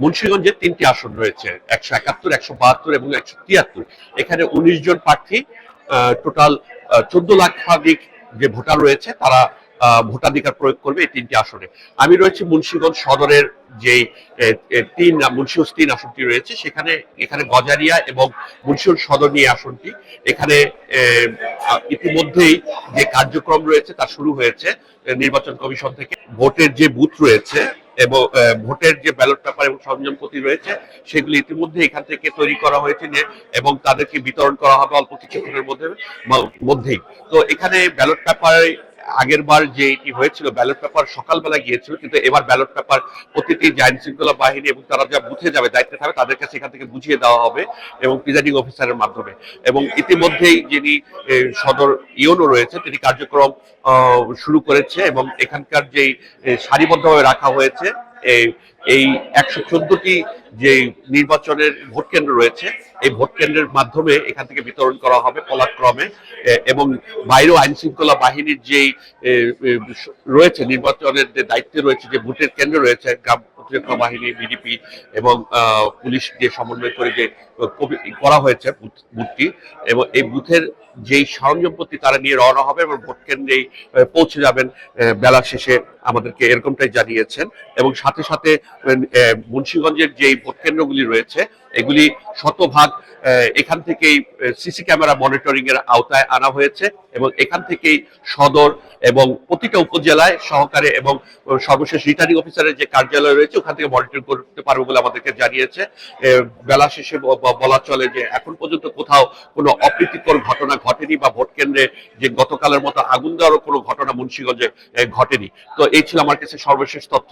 মুন্সিগঞ্জে 3টি আসন রয়েছে, 171, 172 এবং 173। এখানে 19 জন প্রার্থী, টোটাল 14 লাখাধিক যে ভোটার রয়েছে তারা ভোটাধিকার প্রয়োগ করবে এই 3টি আসনে। আমি রয়েছে মুন্সিগঞ্জ সদরের যে মুন্সিগঞ্জ 3 আসনটি রয়েছে, এখানে গজারিয়া এবং মুন্সিগঞ্জ সদর নিয়ে আসনটি। এখানে ইতিমধ্যেই যে কার্যক্রম রয়েছে তা শুরু হয়েছে নির্বাচন কমিশন থেকে। ভোটের যে বুথ রয়েছে এবং ভোটের যে ব্যালট পেপার এবং সরঞ্জামপত্র রয়েছে সেগুলি ইতিমধ্যে এখান থেকে তৈরি করা হয়েছে এবং তাদেরকে বিতরণ করা হবে অল্প কিছুক্ষণের মধ্যেই। তো এখানে ব্যালট পেপার আগের বার যে এটি হয়েছিল, ব্যালট পেপার সকালবেলা গিয়েছিল, কিন্তু এবার ব্যালট পেপার প্রতিটি আইন শৃঙ্খলা বাহিনী এবং তারা যা বুথে যাবে, দায়িত্বে থাকবে, তাদের কাছে এখান থেকে বুঝিয়ে দেওয়া হবে এবং প্রিজাইডিং অফিসারের মাধ্যমে। এবং ইতিমধ্যেই যিনি সদর ইউনো রয়েছে তিনি কার্যক্রম শুরু করেছে এবং এখানকার যেই সারিবদ্ধভাবে রাখা হয়েছে এই 114টি যে নির্বাচনের ভোট কেন্দ্র রয়েছে, এই ভোট কেন্দ্রের মাধ্যমে এখান থেকে বিতরণ করা হবে পলাক্রমে। এবং বাইরেও আইন শৃঙ্খলা বাহিনীর যেই রয়েছে, নির্বাচনের যে দায়িত্বে রয়েছে, যে ভোটের কেন্দ্র রয়েছে, গ্রাম প্রতিরক্ষা বাহিনী, বিডিপি এবং পুলিশ যে সমন্বয় করে যে করা হয়েছে বুথটি, এবং এই বুথের যেই সরঞ্জামপত্র তারা নিয়ে রওনা হবে এবং ভোট কেন্দ্রেই পৌঁছে যাবেন বেলা শেষে, আমাদেরকে এরকমটাই জানিয়েছেন। এবং সাথে সাথে মুন্সিগঞ্জের যে ভোট কেন্দ্রগুলি রয়েছে এগুলি শতভাগ এখান থেকেই সিসি ক্যামেরা মনিটরিং এর আওতায় আনা হয়েছে এবং এখান থেকেই সদর এবং প্রতিটা উপজেলায় সহকারে এবং সর্বশেষ রিটার্নিং অফিসারের যে কার্যালয় রয়েছে ওখান থেকে মনিটর করতে পারবে বলে আমাদেরকে জানিয়েছে। বেলা শেষে বলা চলে যে এখন পর্যন্ত কোথাও কোনো অপ্রীতিকর ঘটনা ঘটেনি বা ভোট কেন্দ্রে যে গতকালের মতো আগুন দেওয়ারও কোনো ঘটনা মুন্সিগঞ্জে ঘটেনি। তো এই ছিল আমার কাছে সর্বশেষ তথ্য।